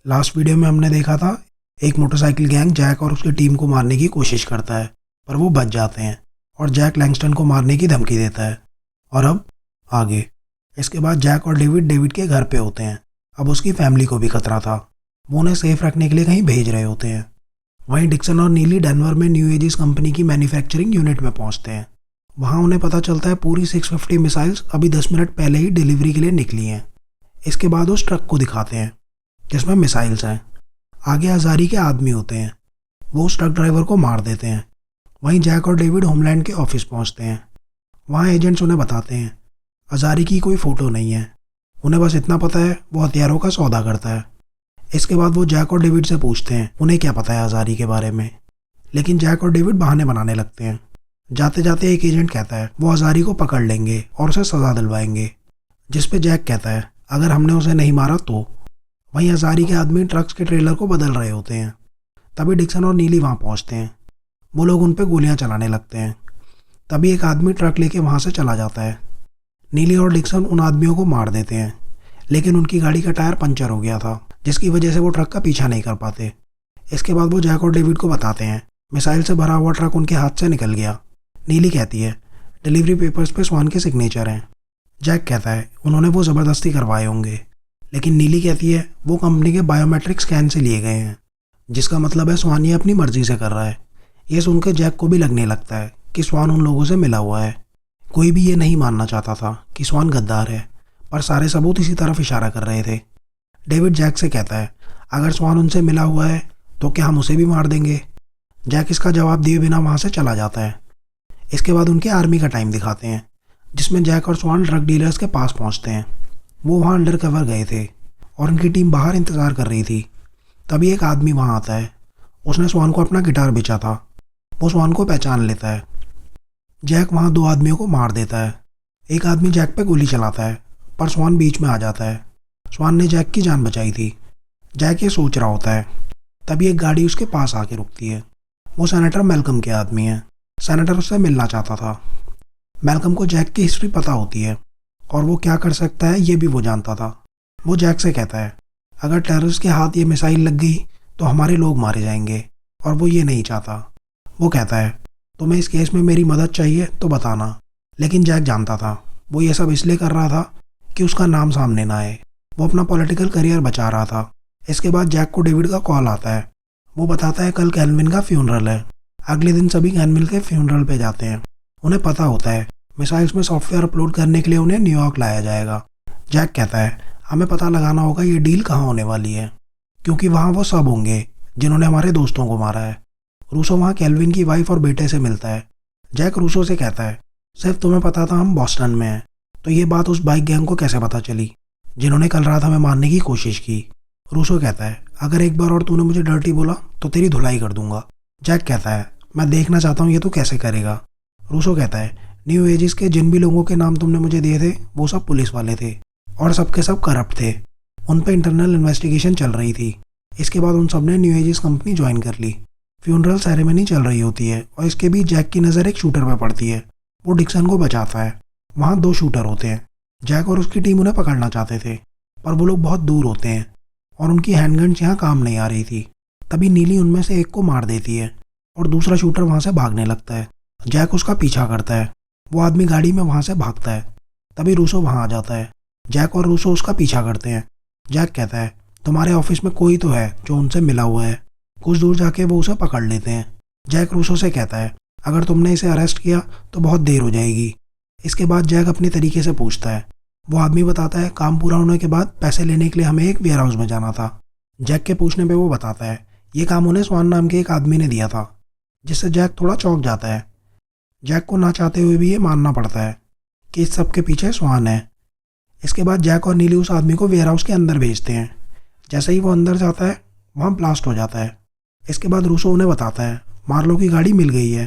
Last video में हमने देखा था एक मोटरसाइकिल गैंग जैक और उसकी टीम को मारने की कोशिश करता है, पर वो बच जाते हैं और जैक लैंगस्टन को मारने की धमकी देता है। और अब आगे इसके बाद जैक और डेविड के घर पे होते हैं। अब उसकी फैमिली को भी खतरा था, वो उन्हें सेफ रखने के लिए कहीं भेज रहे होते हैं। वहीं डिक्सन और नीली डेनवर में न्यू एजिस कंपनी की मैन्युफैक्चरिंग यूनिट में पहुंचते हैं। वहां उन्हें पता चलता है पूरी 650 मिसाइल्स अभी 10 मिनट पहले ही डिलीवरी के लिए निकली हैं। इसके बाद उस ट्रक को दिखाते हैं जिसमें मिसाइल्स हैं। आगे हजारी के आदमी होते हैं, वो उस ट्रक ड्राइवर को मार देते हैं। वहीं जैक और डेविड होमलैंड के ऑफिस पहुंचते हैं। वहां एजेंट्स उन्हें बताते हैं हजारी की कोई फ़ोटो नहीं है, उन्हें बस इतना पता है वो हथियारों का सौदा करता है। इसके बाद वो जैक और डेविड से पूछते हैं उन्हें क्या पता है हजारी के बारे में, लेकिन जैक और डेविड बहाने बनाने लगते हैं। जाते जाते एक एजेंट कहता है वो हजारी को पकड़ लेंगे और उसे सज़ा दिलवाएंगे, जिस पे जैक कहता है अगर हमने उसे नहीं मारा तो। वहीं हजारी के आदमी ट्रक्स के ट्रेलर को बदल रहे होते हैं। तभी डिक्सन और नीली वहां पहुंचते हैं। वो लोग उन पे गोलियां चलाने लगते हैं। तभी एक आदमी ट्रक लेके वहां से चला जाता है। नीली और डिक्सन उन आदमियों को मार देते हैं, लेकिन उनकी गाड़ी का टायर पंचर हो गया था, जिसकी वजह से वो ट्रक का पीछा नहीं कर पाते। इसके बाद वो जैक और डेविड को बताते हैं मिसाइल से भरा हुआ ट्रक उनके हाथ से निकल गया। नीली कहती है डिलीवरी पेपर्स पे स्वान के सिग्नेचर हैं। जैक कहता है उन्होंने वो ज़बरदस्ती करवाए होंगे, लेकिन नीली कहती है वो कंपनी के बायोमेट्रिक स्कैन से लिए गए हैं, जिसका मतलब है स्वान ये अपनी मर्जी से कर रहा है। ये सुनकर जैक को भी लगने लगता है कि स्वान उन लोगों से मिला हुआ है। कोई भी ये नहीं मानना चाहता था कि स्वान गद्दार है, पर सारे सबूत इसी तरफ इशारा कर रहे थे। डेविड जैक से कहता है अगर स्वान उनसे मिला हुआ है तो क्या हम उसे भी मार देंगे। जैक इसका जवाब दिए बिना वहाँ से चला जाता है। इसके बाद उनके आर्मी का टाइम दिखाते हैं, जिसमें जैक और स्वान ड्रग डीलर्स के पास पहुँचते हैं। वो वहाँ अंडर कवर गए थे और उनकी टीम बाहर इंतज़ार कर रही थी। तभी एक आदमी वहाँ आता है, उसने स्वान को अपना गिटार बेचा था। वो स्वान को पहचान लेता है। जैक वहाँ दो आदमियों को मार देता है। एक आदमी जैक पे गोली चलाता है, पर स्वान बीच में आ जाता है। स्वान ने जैक की जान बचाई थी। जैक ये सोच रहा होता है, तभी एक गाड़ी उसके पास आके रुकती है। वो सेनेटर मैल्कम के आदमी है। सेनेटर उससे मिलना चाहता था। मैल्कम को जैक की हिस्ट्री पता होती है और वो क्या कर सकता है ये भी वो जानता था। वो जैक से कहता है अगर टेररिस्ट के हाथ ये मिसाइल लग गई तो हमारे लोग मारे जाएंगे, और वो ये नहीं चाहता। वो कहता है तुम्हें इस केस में मेरी मदद चाहिए तो बताना। लेकिन जैक जानता था वो ये सब इसलिए कर रहा था कि उसका नाम सामने ना आए। वो अपना पॉलिटिकल करियर बचा रहा था। इसके बाद जैक को डेविड का कॉल आता है। वो बताता है कल कैनविन का फ्यूनरल है। अगले दिन सभी कैनविन के फ्यूनरल पे जाते हैं। उन्हें पता होता है मिसाइल्स में सॉफ्टवेयर अपलोड करने के लिए उन्हें न्यूयॉर्क लाया जाएगा। जैक कहता है हमें पता लगाना होगा ये डील कहाँ होने वाली है, क्योंकि वहाँ वो सब होंगे जिन्होंने हमारे दोस्तों को मारा है। रूसो वहाँ कैल्विन की वाइफ और बेटे से मिलता है। जैक रूसो से कहता है सिर्फ तुम्हें पता था हम बॉस्टन में हैं, तो ये बात उस बाइक गैंग को कैसे पता चली जिन्होंने कल रात हमें मारने की कोशिश की। रूसो कहता है अगर एक बार और तूने मुझे डर्टी बोला तो तेरी धुलाई कर दूंगा। जैक कहता है मैं देखना चाहता हूँ ये तू कैसे करेगा। रूसो कहता है न्यू एजिस के जिन भी लोगों के नाम तुमने मुझे दिए थे वो सब पुलिस वाले थे और सबके सब करप्ट थे। उन पे इंटरनल इन्वेस्टिगेशन चल रही थी। इसके बाद उन सब ने न्यू एजिस कंपनी ज्वाइन कर ली। फ्यूनरल सेरेमनी चल रही होती है और इसके बीच जैक की नज़र एक शूटर पर पड़ती है। वो डिक्सन को बचाता है। वहाँ दो शूटर होते हैं। जैक और उसकी टीम उन्हें पकड़ना चाहते थे, पर वो लोग बहुत दूर होते हैं और उनकी हैंडगन्स यहाँ काम नहीं आ रही थी। तभी नीली उनमें से एक को मार देती है और दूसरा शूटर वहाँ से भागने लगता है। जैक उसका पीछा करता है। वो आदमी गाड़ी में वहाँ से भागता है। तभी रूसो वहाँ आ जाता है। जैक और रूसो उसका पीछा करते हैं। जैक कहता है तुम्हारे ऑफिस में कोई तो है जो उनसे मिला हुआ है। कुछ दूर जाके वो उसे पकड़ लेते हैं। जैक रूसो से कहता है अगर तुमने इसे अरेस्ट किया तो बहुत देर हो जाएगी। इसके बाद जैक अपने तरीके से पूछता है। वो आदमी बताता है काम पूरा होने के बाद पैसे लेने के लिए हमें एक वेयर हाउस में जाना था। जैक के पूछने पे वो बताता है ये काम उन्हें स्वान नाम के एक आदमी ने दिया था, जिससे जैक थोड़ा चौंक जाता है। जैक को ना चाहते हुए भी ये मानना पड़ता है कि इस सब के पीछे स्वान है। इसके बाद जैक और नीली उस आदमी को वेयर हाउस के अंदर भेजते हैं। जैसे ही वो अंदर जाता है वहाँ ब्लास्ट हो जाता है। इसके बाद रूसो उन्हें बताता है मार्लो की गाड़ी मिल गई है।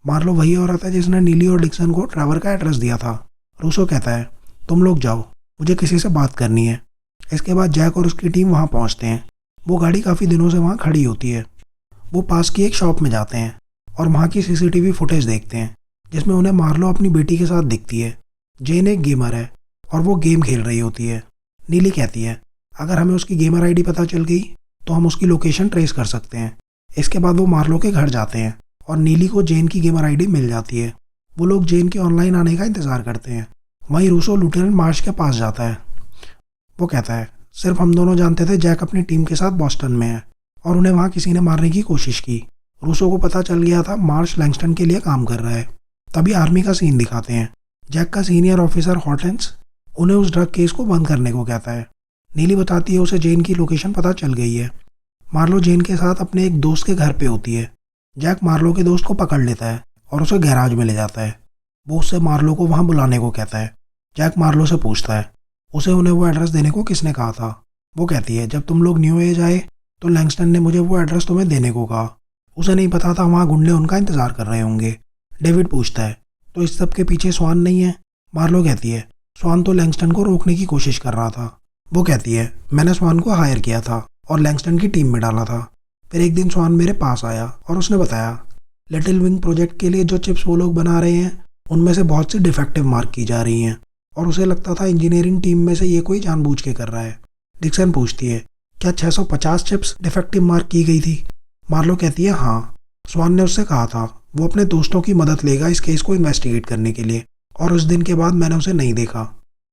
मार्लो वही औरत है जिसने नीली और डिक्सन को ट्रेवर का एड्रेस दिया था। रूसो कहता है तुम लोग जाओ, मुझे किसी से बात करनी है। इसके बाद जैक और उसकी टीम वहाँ पहुँचते हैं। वो गाड़ी काफ़ी दिनों से वहाँ खड़ी होती है। वो पास की एक शॉप में जाते हैं और वहाँ की सीसीटीवी फुटेज देखते हैं, जिसमें उन्हें मार्लो अपनी बेटी के साथ दिखती है। जेन एक गेमर है और वो गेम खेल रही होती है। नीली कहती है अगर हमें उसकी गेमर आईडी पता चल गई तो हम उसकी लोकेशन ट्रेस कर सकते हैं। इसके बाद वो मार्लो के घर जाते हैं और नीली को जेन की गेमर आईडी मिल जाती है। वो लोग जेन के ऑनलाइन आने का इंतज़ार करते हैं। वहीं रूसो लेफ्टिनेंट मार्श के पास जाता है। वो कहता है, सिर्फ हम दोनों जानते थे जैक अपनी टीम के साथ बॉस्टन में है और उन्हें वहाँ किसी ने मारने की कोशिश की। रूसो को पता चल गया था मार्श लैंगस्टन के लिए काम कर रहा है। तभी आर्मी का सीन दिखाते हैं। जैक का सीनियर ऑफिसर हॉर्टेंस उन्हें उस ड्रग केस को बंद करने को कहता है। नीली बताती है उसे जेन की लोकेशन पता चल गई है। मार्लो जेन के साथ अपने एक दोस्त के घर पे होती है। जैक मार्लो के दोस्त को पकड़ लेता है और उसे गैराज में ले जाता है। वो उससे मार्लो को वहाँ बुलाने को कहता है। जैक मार्लो से पूछता है उसे उन्हें वो एड्रेस देने को किसने कहा था। वो कहती है, जब तुम लोग न्यू एज आए तो लैंगस्टन ने मुझे वो एड्रेस तुम्हें देने को कहा। उसे नहीं पता था वहाँ गुंडे उनका इंतज़ार कर रहे होंगे। डेविड पूछता है, तो इस सब के पीछे स्वान नहीं है? मार्लो कहती है, स्वान तो लैंगस्टन को रोकने की कोशिश कर रहा था। वो कहती है, मैंने स्वान को हायर किया था और लैंगस्टन की टीम में डाला था। फिर एक दिन स्वान मेरे पास आया और उसने बताया लिटिल विंग प्रोजेक्ट के लिए जो चिप्स वो लोग बना रहे हैं उनमें से बहुत सी डिफेक्टिव मार्क की जा रही हैं और उसे लगता था इंजीनियरिंग टीम में से ये कोई जानबूझ के कर रहा है। डिक्सन पूछती है, क्या 650 चिप्स डिफेक्टिव मार्क की गई थी? मार्लो कहती है, हाँ। स्वान ने उससे कहा था वो अपने दोस्तों की मदद लेगा इस केस को इन्वेस्टिगेट करने के लिए और उस दिन के बाद मैंने उसे नहीं देखा।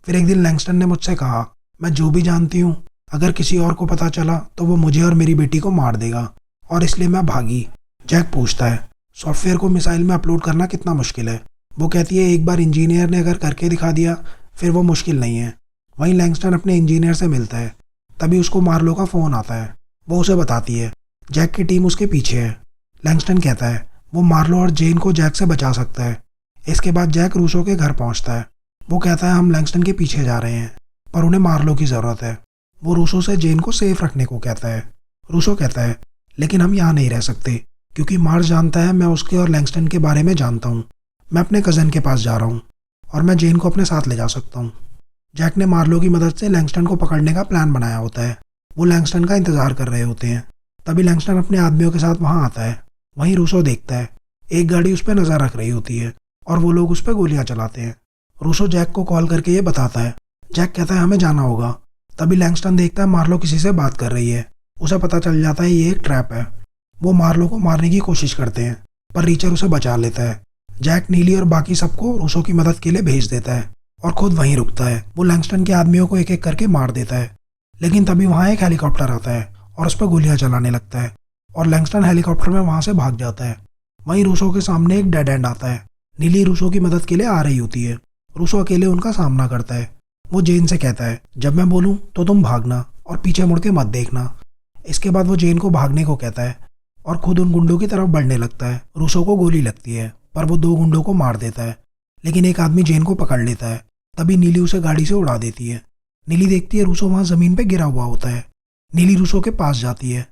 फिर एक दिन लैंगस्टन ने मुझसे कहा, मैं जो भी जानती हूँ अगर किसी और को पता चला तो वो मुझे और मेरी बेटी को मार देगा और इसलिए मैं भागी। जैक पूछता है, सॉफ्टवेयर को मिसाइल में अपलोड करना कितना मुश्किल है? वो कहती है, एक बार इंजीनियर ने अगर करके दिखा दिया फिर वो मुश्किल नहीं है। वहीं लैंगस्टन अपने इंजीनियर से मिलता है। तभी उसको मार्लो का फ़ोन आता है। वो उसे बताती है जैक की टीम उसके पीछे है। लैंगस्टन कहता है वो मार्लो और जेन को जैक से बचा सकता है। इसके बाद जैक रूसो के घर पहुंचता है। वो कहता है हम लैंगस्टन के पीछे जा रहे हैं पर उन्हें मार्लो की ज़रूरत है। वो रूसो से जेन को सेफ रखने को कहता है। रूसो कहता है, लेकिन हम यहाँ नहीं रह सकते क्योंकि मार्स जानता है मैं उसके और लैंगस्टन के बारे में जानता हूँ। मैं अपने कज़न के पास जा रहा हूँ और मैं जेन को अपने साथ ले जा सकता हूँ। जैक ने मार्लो की मदद से लैंगस्टन को पकड़ने का प्लान बनाया होता है। वो लैंगस्टन का इंतज़ार कर रहे होते हैं। तभी लैंगस्टन अपने आदमियों के साथ वहाँ आता है। वहीं रूसो देखता है एक गाड़ी उस पर नज़र रख रही होती है और वो लोग उस पर गोलियाँ चलाते हैं। रूसो जैक को कॉल करके ये बताता है। जैक कहता है हमें जाना होगा। तभी लैंगस्टन देखता है मार्लो किसी से बात कर रही है। उसे पता चल जाता है ये एक ट्रैप है। वो मार्लो को मारने की कोशिश करते हैं पर रीचर उसे बचा लेता है। जैक नीली और बाकी सबको रूसो की मदद के लिए भेज देता है और खुद वहीं रुकता है। वो लैंगस्टन के आदमियों को एक एक करके मार देता है। लेकिन तभी वहाँ एक हेलीकॉप्टर आता है और उस पर गोलियाँ चलाने लगता है और लैंगस्टन हेलीकॉप्टर में वहाँ से भाग जाता है। वहीं रूसो के सामने एक डेड एंड आता है। नीली रूसो की मदद के लिए आ रही होती है। रूसो अकेले उनका सामना करता है। वो जेन से कहता है, जब मैं बोलूँ तो तुम भागना और पीछे मुड़ के मत देखना। इसके बाद वो जेन को भागने को कहता है और खुद उन गुंडों की तरफ बढ़ने लगता है। रूसो को गोली लगती है पर वो 2 गुंडों को मार देता है, लेकिन एक आदमी जेन को पकड़ लेता है। तभी नीली उसे गाड़ी से उड़ा देती है। नीली देखती है रूसो वहाँ ज़मीन पे गिरा हुआ होता है। नीली रूसो के पास जाती है।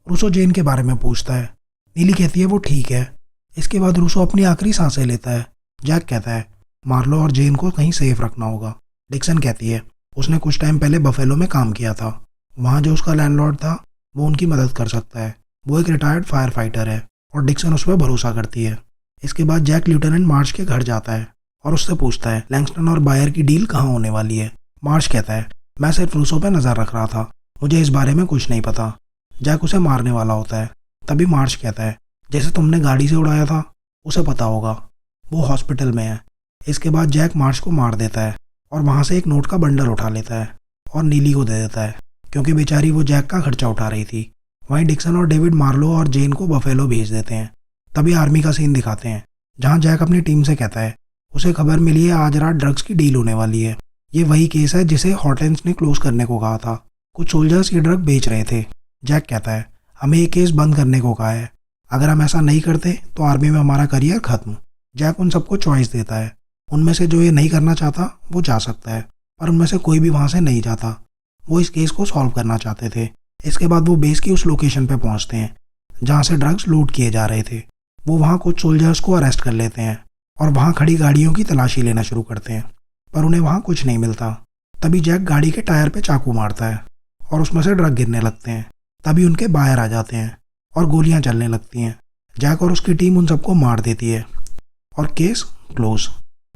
रूसो जेन के बारे में पूछता है। नीली कहती है वो ठीक है। इसके बाद रूसो अपनी आखिरी सांसें लेता है। जैक कहता है मार्लो और जेन को कहीं सेफ रखना होगा। डिक्सन कहती है उसने कुछ टाइम पहले बफेलो में काम किया था। वहाँ जो उसका लैंडलॉर्ड था वो उनकी मदद कर सकता है। वो एक रिटायर्ड फायर फाइटर है और डिक्सन उस पर भरोसा करती है। इसके बाद जैक लेफ्टिनेंट मार्श के घर जाता है और उससे पूछता है लैंगस्टन और बायर की डील कहाँ होने वाली है। मार्श कहता है मैं सिर्फ रूसो पर नज़र रख रहा था, मुझे इस बारे में कुछ नहीं पता। जैक उसे मारने वाला होता है। तभी मार्श कहता है जैसे तुमने गाड़ी से उड़ाया था उसे पता होगा, वो हॉस्पिटल में है। इसके बाद जैक मार्श को मार देता है और वहाँ से एक नोट का बंडल उठा लेता है और नीली को दे देता है क्योंकि बेचारी वो जैक का खर्चा उठा रही थी। वहीं डिक्सन और डेविड मार्लो और जेन को बफेलो भेज देते हैं। तभी आर्मी का सीन दिखाते हैं जहाँ जैक अपनी टीम से कहता है उसे खबर मिली है आज रात ड्रग्स की डील होने वाली है। ये वही केस है जिसे हॉर्टेंस ने क्लोज करने को कहा था। कुछ सोल्जर्स ये ड्रग बेच रहे थे। जैक कहता है हमें ये केस बंद करने को कहा है, अगर हम ऐसा नहीं करते तो आर्मी में हमारा करियर खत्म। जैक उन सबको चॉइस देता है। उनमें से जो ये नहीं करना चाहता वो जा सकता है, पर उनमें से कोई भी वहाँ से नहीं जाता। वो इस केस को सॉल्व करना चाहते थे। इसके बाद वो बेस की उस लोकेशन पे पहुँचते हैं जहाँ से ड्रग्स लूट किए जा रहे थे। वो वहाँ कुछ सोल्जर्स को अरेस्ट कर लेते हैं और वहाँ खड़ी गाड़ियों की तलाशी लेना शुरू करते हैं, पर उन्हें वहाँ कुछ नहीं मिलता। तभी जैक गाड़ी के टायर पे चाकू मारता है और उसमें से ड्रग गिरने लगते हैं। तभी उनके बायर आ जाते हैं और गोलियां चलने लगती हैं। जैक और उसकी टीम उन सबको मार देती है और केस क्लोज।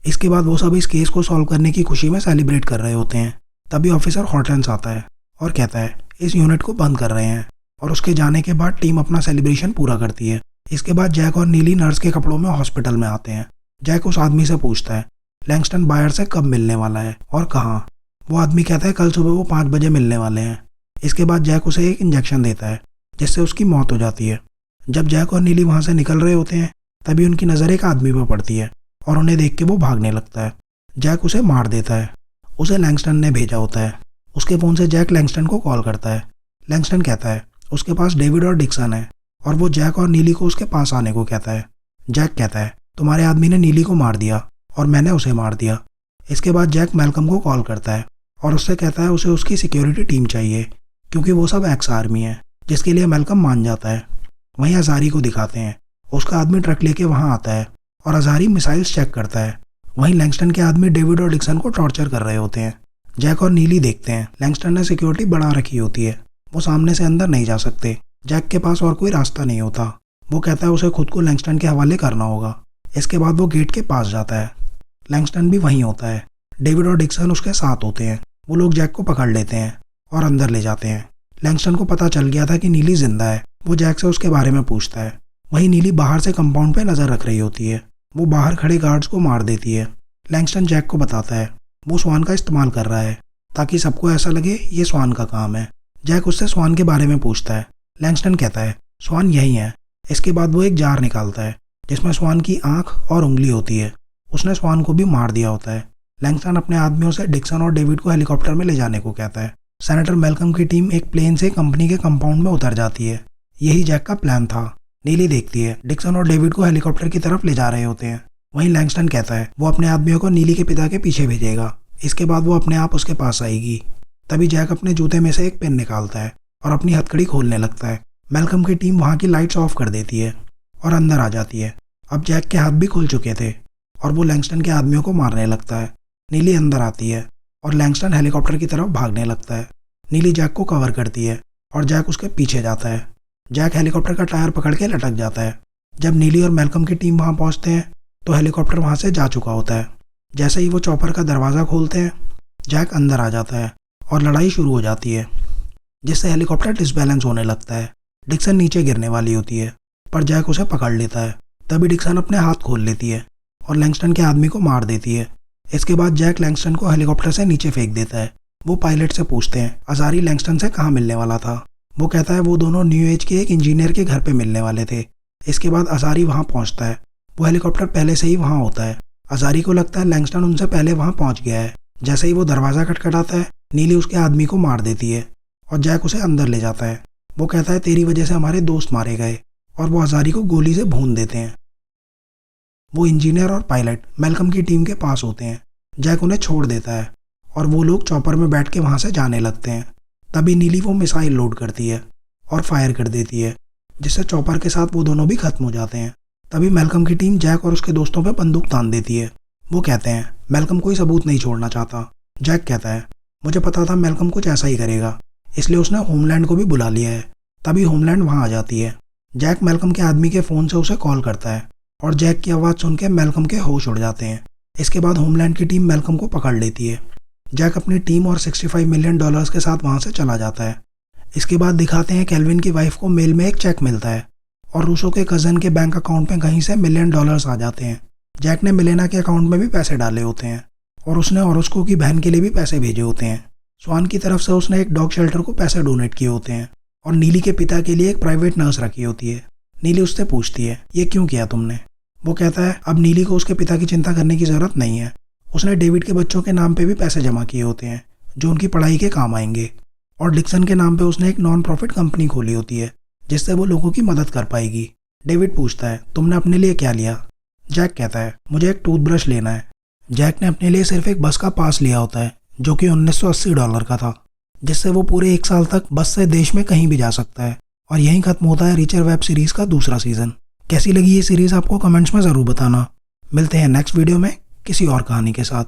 इसके बाद वो सब इस केस को सॉल्व करने की खुशी में सेलिब्रेट कर रहे होते हैं। तभी ऑफिसर हॉर्टेंस आता है और कहता है इस यूनिट को बंद कर रहे हैं। और उसके जाने के बाद टीम अपना सेलिब्रेशन पूरा करती है। इसके बाद जैक और नीली नर्स के कपड़ों में हॉस्पिटल में आते हैं। जैक उस आदमी से पूछता है लैंगस्टन बायर से कब मिलने वाला है और कहाँ। वो आदमी कहता है कल सुबह वो 5 बजे मिलने वाले हैं। इसके बाद जैक उसे एक इंजेक्शन देता है जिससे उसकी मौत हो जाती है। जब जैक और नीली वहाँ से निकल रहे होते हैं तभी उनकी नज़र एक आदमी पर पड़ती है और उन्हें देख के वो भागने लगता है। जैक उसे मार देता है। उसे लैंगस्टन ने भेजा होता है। उसके फ़ोन से जैक लैंगस्टन को कॉल करता है। लैंगस्टन कहता है उसके पास डेविड और डिक्सन है और वो जैक और नीली को उसके पास आने को कहता है। जैक कहता है तुम्हारे आदमी ने नीली को मार दिया और मैंने उसे मार दिया। इसके बाद जैक मैल्कम को कॉल करता है और उससे कहता है उसे उसकी सिक्योरिटी टीम चाहिए क्योंकि वो सब एक्स आर्मी है, जिसके लिए मैल्कम मान जाता है। वहीं अज़ारी को दिखाते हैं। उसका आदमी ट्रक लेके वहाँ आता है और अज़ारी मिसाइल्स चेक करता है। वहीं लैंगस्टन के आदमी डेविड और डिक्सन को टॉर्चर कर रहे होते हैं। जैक और नीली देखते हैं लैंगस्टन ने सिक्योरिटी बढ़ा रखी होती है। वो सामने से अंदर नहीं जा सकते। जैक के पास और कोई रास्ता नहीं होता। वो कहता है उसे खुद को लैंगस्टन के हवाले करना होगा। इसके बाद वो गेट के पास जाता है। लैंगस्टन भी वहीं होता है। डेविड और डिक्सन उसके साथ होते हैं। वो लोग जैक को पकड़ लेते हैं और अंदर ले जाते हैं। लैंगस्टन को पता चल गया था कि नीली जिंदा है। वो जैक से उसके बारे में पूछता है। वहीं नीली बाहर से कंपाउंड पे नज़र रख रही होती है। वो बाहर खड़े गार्ड्स को मार देती है। लैंगस्टन जैक को बताता है वो स्वान का इस्तेमाल कर रहा है ताकि सबको ऐसा लगे ये स्वान का काम है। जैक उससे स्वान के बारे में पूछता है। लैंगस्टन कहता है स्वान यही है। इसके बाद वो एक जार निकालता है जिसमें स्वान की आंख और उंगली होती है। उसने स्वान को भी मार दिया होता है। लैंगस्टन अपने आदमियों से डिक्सन और डेविड को हेलीकॉप्टर में ले जाने को कहता है। सेनेटर मैल्कम की टीम एक प्लेन से कंपनी के कंपाउंड में उतर जाती है। यही जैक का प्लान था। नीली देखती है डिक्सन और डेविड को हेलीकॉप्टर की तरफ ले जा रहे होते हैं। वहीं लैंगस्टन कहता है वो अपने आदमियों को नीली के पिता के पीछे भेजेगा। इसके बाद वो अपने आप उसके पास आएगी। तभी जैक अपने जूते में से एक पेन निकालता है और अपनी हथकड़ी खोलने लगता है। मैल्कम की टीम वहाँ की लाइट्स ऑफ कर देती है और अंदर आ जाती है। अब जैक के हाथ भी खुल चुके थे और वो लैंगस्टन के आदमियों को मारने लगता है। नीली अंदर आती है और लैंगस्टन हेलीकॉप्टर की तरफ भागने लगता है। नीली जैक को कवर करती है और जैक उसके पीछे जाता है। जैक हेलीकॉप्टर का टायर पकड़ के लटक जाता है। जब नीली और मैल्कम की टीम वहाँ पहुँचते हैं तो हेलीकॉप्टर वहाँ से जा चुका होता है। जैसे ही वो चॉपर का दरवाज़ा खोलते हैं जैक अंदर आ जाता है और लड़ाई शुरू हो जाती है जिससे हेलीकॉप्टर डिसबैलेंस होने लगता है। डिक्सन नीचे गिरने वाली होती है पर जैक उसे पकड़ लेता है। तभी डिक्सन अपने हाथ खोल लेती है और लैंगस्टन के आदमी को मार देती है। इसके बाद जैक लैंगस्टन को हेलीकॉप्टर से नीचे फेंक देता है। वो पायलट से पूछते हैं अज़ारी लैंगस्टन से कहाँ मिलने वाला था। वो कहता है वो दोनों न्यू एज के एक इंजीनियर के घर पे मिलने वाले थे। इसके बाद अज़ारी वहाँ पहुँचता है। वो हेलीकॉप्टर पहले से ही वहाँ होता है। अज़ारी को लगता है लैंगस्टन उनसे पहले वहाँ पहुँच गया है। जैसे ही वो दरवाज़ा खटखटाता है नीली उसके आदमी को मार देती है और जैक उसे अंदर ले जाता है। वो कहता है तेरी वजह से हमारे दोस्त मारे गए और वो अज़ारी को गोली से भून देते हैं। वो इंजीनियर और पायलट मैल्कम की टीम के पास होते हैं। जैक उन्हें छोड़ देता है और वो लोग चॉपर में बैठ के वहाँ से जाने लगते हैं। तभी नीली वो मिसाइल लोड करती है और फायर कर देती है जिससे चॉपर के साथ वो दोनों भी खत्म हो जाते हैं। तभी मैल्कम की टीम जैक और उसके दोस्तों पे बंदूक तान देती है। वो कहते हैं मैल्कम कोई सबूत नहीं छोड़ना चाहता। जैक कहता है मुझे पता था मैल्कम कुछ ऐसा ही करेगा, इसलिए उसने होमलैंड को भी बुला लिया है। तभी होमलैंड वहाँ आ जाती है। जैक मैल्कम के आदमी के फ़ोन से उसे कॉल करता है और जैक की आवाज़ सुन के मैल्कम के होश उड़ जाते हैं। इसके बाद होमलैंड की टीम मैल्कम को पकड़ लेती है। जैक अपनी टीम और $65 मिलियन के साथ वहाँ से चला जाता है। इसके बाद दिखाते हैं केल्विन की वाइफ को मेल में एक चेक मिलता है और रूसो के कज़न के बैंक अकाउंट में कहीं से $1 मिलियन आ जाते हैं। जैक ने मिलेना के अकाउंट में भी पैसे डाले होते हैं और उसने ऑरोस्को की बहन के लिए भी पैसे भेजे होते हैं। स्वान की तरफ से उसने एक डॉग शेल्टर को पैसे डोनेट किए होते हैं और नीली के पिता के लिए एक प्राइवेट नर्स रखी होती है। नीली उससे पूछती है ये क्यों किया तुमने। वो कहता है अब नीली को उसके पिता की चिंता करने की ज़रूरत नहीं है। उसने डेविड के बच्चों के नाम पे भी पैसे जमा किए होते हैं जो उनकी पढ़ाई के काम आएंगे और डिक्सन के नाम पे उसने एक नॉन प्रॉफिट कंपनी खोली होती है जिससे वो लोगों की मदद कर पाएगी। डेविड पूछता है तुमने अपने लिए क्या लिया। जैक कहता है मुझे एक टूथब्रश लेना है। जैक ने अपने लिए सिर्फ एक बस का पास लिया होता है जो कि $1980 का था, जिससे वो पूरे 1 साल तक बस से देश में कहीं भी जा सकता है। और यहीं खत्म होता है रीचर वेब सीरीज़ का दूसरा सीज़न। कैसी लगी ये सीरीज़ आपको कमेंट्स में ज़रूर बताना। मिलते हैं नेक्स्ट वीडियो में किसी और कहानी के साथ।